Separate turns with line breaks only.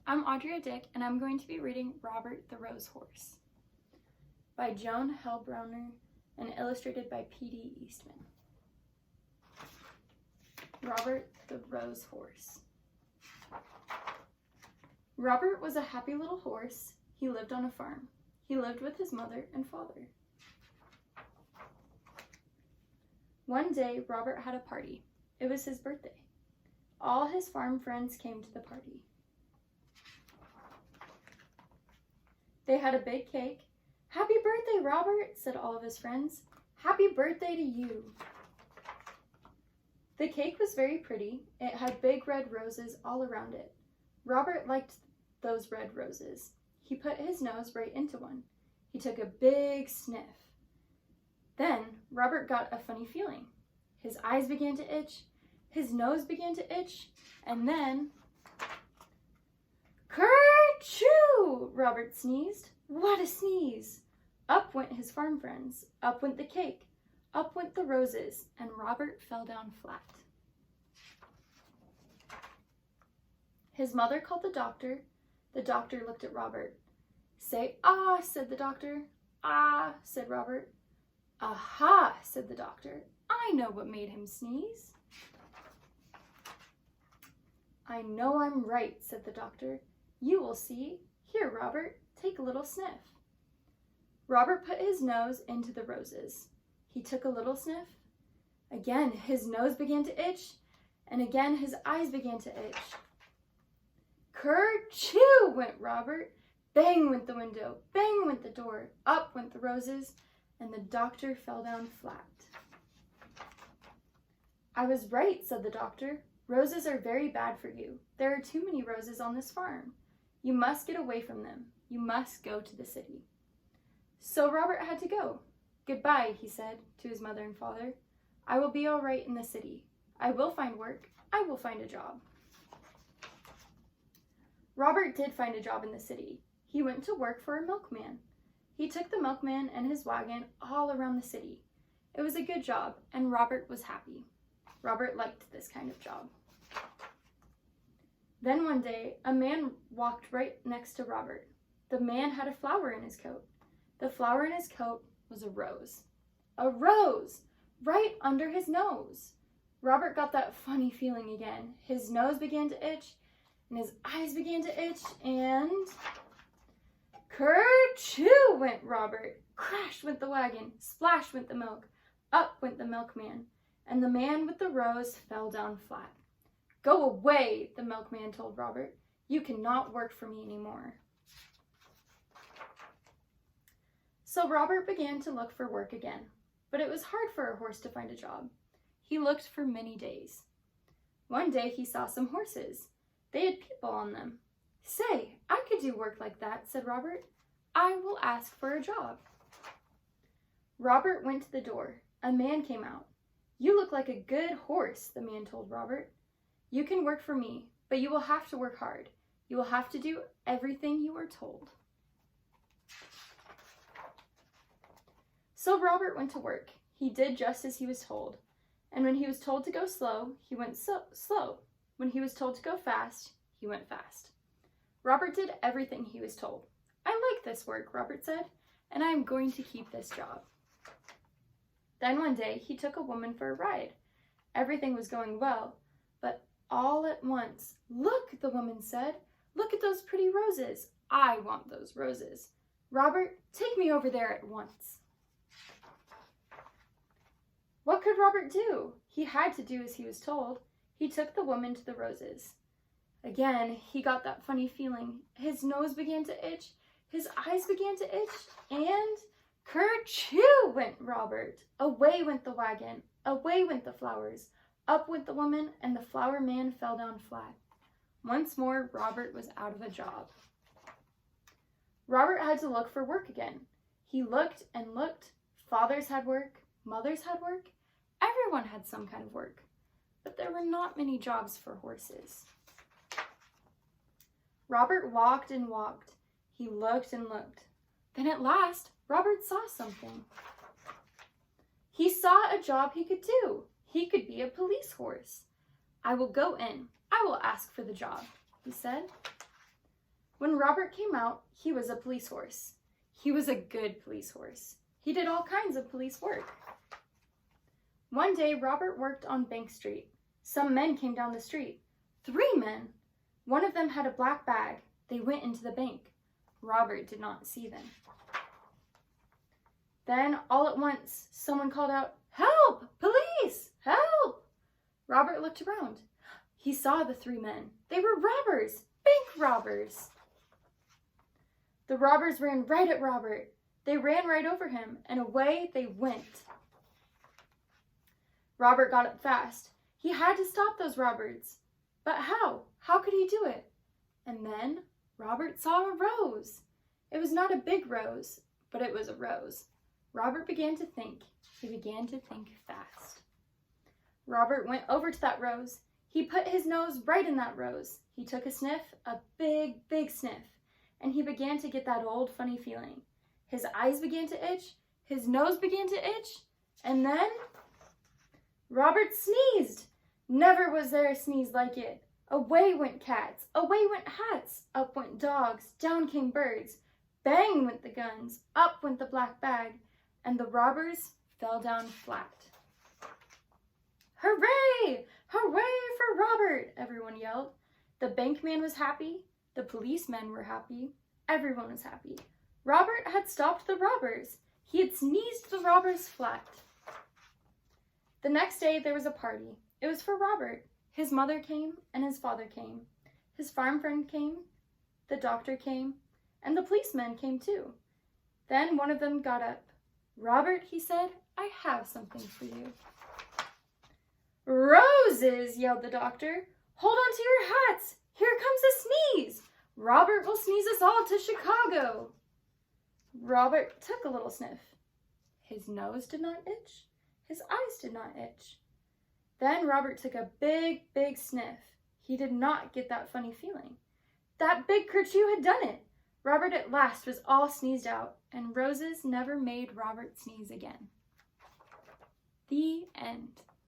I'm Audria Dick, and I'm going to be reading Robert the Rose Horse by Joan Hellbrunner and illustrated by P.D. Eastman. Robert the Rose Horse. Robert was a happy little horse. He lived on a farm. He lived with his mother and father. One day, Robert had a party. It was his birthday. All his farm friends came to the party. They had a big cake. "Happy birthday, Robert," said all of his friends. "Happy birthday to you." The cake was very pretty. It had big red roses all around it. Robert liked those red roses. He put his nose right into one. He took a big sniff. Then Robert got a funny feeling. His eyes began to itch, his nose began to itch, and then, "Kerchoo!" Robert sneezed. What a sneeze! Up went his farm friends, up went the cake, up went the roses, and Robert fell down flat. His mother called the doctor. The doctor looked at Robert. "Say ah," said the doctor. "Ah," said Robert. "Aha," said the doctor. "I know what made him sneeze." "I know I'm right," said the doctor. "You will see. Here, Robert, take a little sniff." Robert put his nose into the roses. He took a little sniff. Again, his nose began to itch, and again his eyes began to itch. "Kerchoo!" went Robert. Bang went the window, bang went the door, up went the roses, and the doctor fell down flat. "I was right," said the doctor. "Roses are very bad for you. There are too many roses on this farm. You must get away from them. You must go to the city." So Robert had to go. "Goodbye," he said to his mother and father. "I will be all right in the city. I will find work. I will find a job." Robert did find a job in the city. He went to work for a milkman. He took the milkman and his wagon all around the city. It was a good job, and Robert was happy. Robert liked this kind of job. Then one day, a man walked right next to Robert. The man had a flower in his coat. The flower in his coat was a rose. A rose! Right under his nose! Robert got that funny feeling again. His nose began to itch, and his eyes began to itch, and... "Kerchoo!" went Robert. Crash went the wagon, splash went the milk, up went the milkman, and the man with the rose fell down flat. "Go away," the milkman told Robert. "You cannot work for me anymore." So Robert began to look for work again, but it was hard for a horse to find a job. He looked for many days. One day he saw some horses. They had people on them. "Say, I could do work like that," said Robert. "I will ask for a job." Robert went to the door. A man came out. "You look like a good horse," the man told Robert. "You can work for me, but you will have to work hard. You will have to do everything you are told." So Robert went to work. He did just as he was told. And when he was told to go slow, he went slow. When he was told to go fast, he went fast. Robert did everything he was told. "I like this work," Robert said, "and I am going to keep this job." Then one day, he took a woman for a ride. Everything was going well, but all at once, "Look," the woman said. "Look at those pretty roses. I want those roses. Robert, take me over there at once." What could Robert do? He had to do as he was told. He took the woman to the roses. Again, he got that funny feeling. His nose began to itch, his eyes began to itch, and kerchoo went Robert. Away went the wagon, away went the flowers, up went the woman, and the flower man fell down flat. Once more, Robert was out of a job. Robert had to look for work again. He looked and looked. Fathers had work, mothers had work, everyone had some kind of work, but there were not many jobs for horses. Robert walked and walked. He looked and looked. Then at last, Robert saw something. He saw a job he could do. He could be a police horse. "I will go in. I will ask for the job," he said. When Robert came out, he was a police horse. He was a good police horse. He did all kinds of police work. One day, Robert worked on Bank Street. Some men came down the street. 3 men. One of them had a black bag. They went into the bank. Robert did not see them. Then, all at once, someone called out, "Help! Police! Help!" Robert looked around. He saw the 3 men. They were robbers! Bank robbers! The robbers ran right at Robert. They ran right over him, and away they went. Robert got up fast. He had to stop those robbers. But how? How could he do it? And then Robert saw a rose. It was not a big rose, but it was a rose. Robert began to think. He began to think fast. Robert went over to that rose. He put his nose right in that rose. He took a sniff, a big, big sniff, and he began to get that old funny feeling. His eyes began to itch. His nose began to itch. And then Robert sneezed. Never was there a sneeze like it. Away went cats. Away went hats. Up went dogs. Down came birds. Bang went the guns. Up went the black bag. And the robbers fell down flat. "Hooray! Hooray for Robert!" everyone yelled. The bankman was happy. The policemen were happy. Everyone was happy. Robert had stopped the robbers. He had sneezed the robbers flat. The next day there was a party. It was for Robert. His mother came and his father came. His farm friend came. The doctor came. And the policemen came too. Then one of them got up. "Robert," he said, "I have something for you." "Roses!" yelled the doctor. "Hold on to your hats! Here comes a sneeze! Robert will sneeze us all to Chicago!" Robert took a little sniff. His nose did not itch. His eyes did not itch. Then Robert took a big, big sniff. He did not get that funny feeling. That big kerchew had done it. Robert at last was all sneezed out, and roses never made Robert sneeze again. The end.